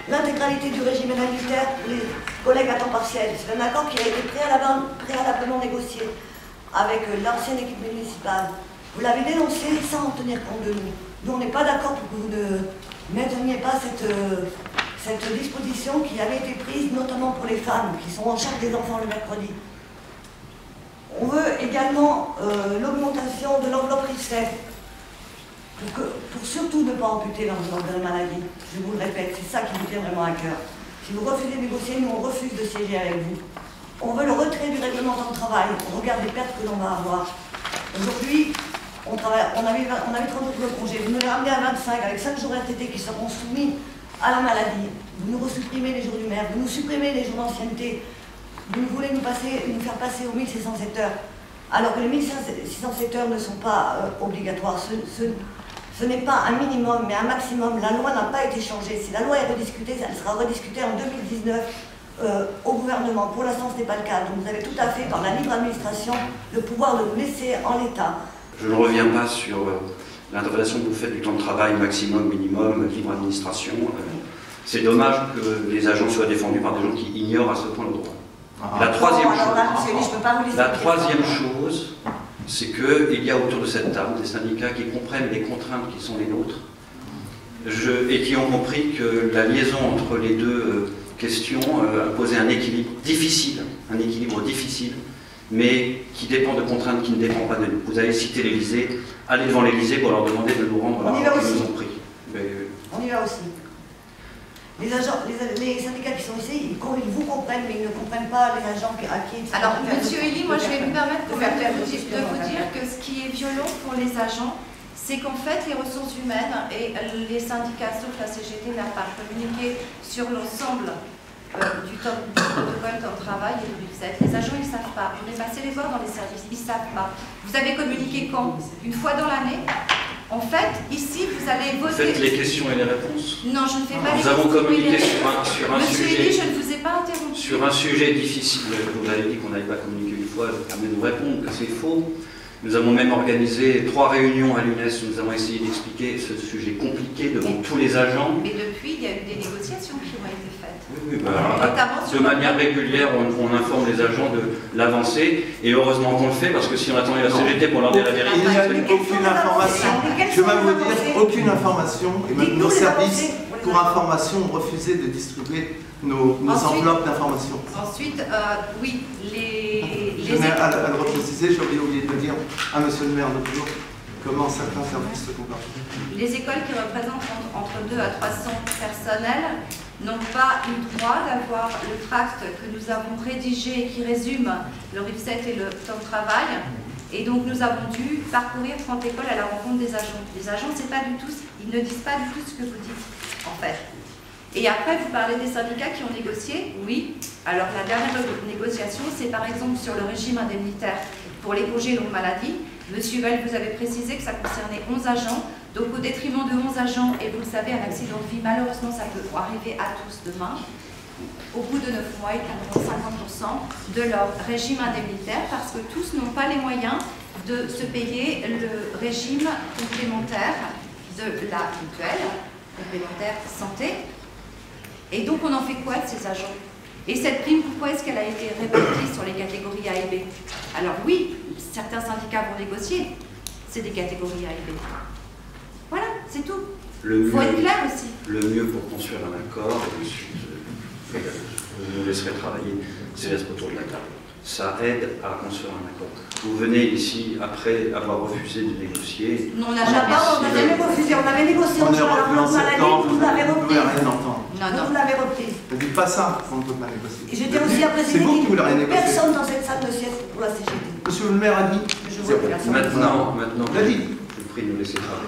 l'intégralité du régime indemnitaire pour les collègues à temps partiel. C'est un accord qui a été préalablement négocié avec l'ancienne équipe municipale. Vous l'avez dénoncé sans tenir compte de nous. Nous, on n'est pas d'accord pour que vous ne mainteniez pas cette disposition qui avait été prise notamment pour les femmes qui sont en charge des enfants le mercredi. On veut également l'augmentation de l'enveloppe RICEF pour surtout ne pas amputer l'enveloppe de la maladie. Je vous le répète, c'est ça qui nous tient vraiment à cœur. Si vous refusez de négocier, nous on refuse de siéger avec vous. On veut le retrait du règlement temps de travail. On regarde les pertes que l'on va avoir. Aujourd'hui, on avait 30 jours de congé. Vous nous les ramenez à 25 avec 5 jours RTT qui seront soumis à la maladie. Vous nous resupprimez les jours du maire. Vous nous supprimez les jours d'ancienneté. Vous voulez nous faire passer aux 1607 heures. Alors que les 1607 heures ne sont pas obligatoires. Ce n'est pas un minimum, mais un maximum. La loi n'a pas été changée. Si la loi est rediscutée, elle sera rediscutée en 2019 au gouvernement. Pour l'instant, ce n'est pas le cas. Donc vous avez tout à fait, dans la libre administration, le pouvoir de nous laisser en l'état. Je ne reviens pas sur l'interprétation que vous faites du temps de travail maximum, minimum, libre administration. C'est dommage que les agents soient défendus par des gens qui ignorent à ce point le droit. La troisième chose, c'est qu'il y a autour de cette table des syndicats qui comprennent les contraintes qui sont les nôtres et qui ont compris que la liaison entre les deux questions posait un équilibre difficile, mais qui dépend de contraintes qui ne dépendent pas de nous. Vous avez cité l'Élysée, allez devant l'Élysée pour leur demander de nous rendre l'argent qu'ils nous ont pris. On y va aussi. Les syndicats qui sont ici, ils vous comprennent, mais ils ne comprennent pas les agents à qui ils sont. Alors, Monsieur Elie, moi je vais me permettre de vous dire que ce qui est violent pour les agents, c'est qu'en fait, les ressources humaines et les syndicats, sauf la CGT, n'ont pas communiqué sur l'ensemble du protocole temps de travail et du RICEF. Les agents, ils ne savent pas. On est passé les voir dans les services, ils ne savent pas. Vous avez communiqué quand? Une fois dans l'année? En fait, ici, vous allez voter... Faites les questions et les réponses. Non, je ne fais pas les questions. Nous avons communiqué sur un Monsieur sujet... Elie, je ne vous ai pas interrompu. Sur un sujet difficile, vous avez dit qu'on n'avait pas communiqué une fois, ça permet de nous répondre que c'est faux. Nous avons même organisé 3 réunions à l'UNES où nous avons essayé d'expliquer ce sujet compliqué devant tous les agents. Mais depuis, il y a eu des négociations qui ont été faites. Oui, de manière régulière, on informe les agents de l'avancée, et heureusement qu'on le fait, parce que si on attendait la CGT pour leur dire la vérité... Il n'y a eu aucune information, je vais même vous dire, aucune information, et même nos services, pour information, ont refusé de distribuer nos enveloppes d'information. Ensuite, oui, je tenais à le repréciser, j'ai oublié de le dire à monsieur le maire de toujours, comment certains services se comportent. Les écoles qui représentent entre 200 à 300 personnels n'ont pas eu le droit d'avoir le tract que nous avons rédigé et qui résume le RICEF et le temps de travail. Et donc nous avons dû parcourir 30 écoles à la rencontre des agents. Les agents, c'est pas du tout, ils ne disent pas du tout ce que vous dites, en fait. Et après, vous parlez des syndicats qui ont négocié. Oui. Alors la dernière négociation, c'est par exemple sur le régime indemnitaire pour les congés longue maladie. Monsieur Well, vous avez précisé que ça concernait 11 agents. Donc au détriment de 11 agents, et vous le savez, un accident de vie, malheureusement, ça peut arriver à tous demain. Au bout de 9 mois, ils prendront 50% de leur régime indemnitaire parce que tous n'ont pas les moyens de se payer le régime complémentaire de la mutuelle, complémentaire santé. Et donc on en fait quoi de ces agents? Et cette prime, pourquoi est-ce qu'elle a été répartie sur les catégories A et B? Alors oui, certains syndicats vont négocier, c'est des catégories A et B. Voilà, c'est tout. Il faut être clair aussi. Le mieux pour construire un accord, je vous laisserai travailler, c'est d'être autour de la table. Ça aide à construire un accord. Vous venez ici après avoir refusé de négocier. Non, on n'a jamais refusé, on avait négocié on est revenu en septembre, vous l'avez repris. Rien entendre. Non. Vous l'avez reprise. Ne dites pas ça, on ne peut pas négocier. Et je tiens aussi à préciser que négocier. Personne dans cette salle ne siège pour la CGT. Monsieur le maire a dit. Je vois que Maintenant, il a dit. je vous prie de nous laisser travailler.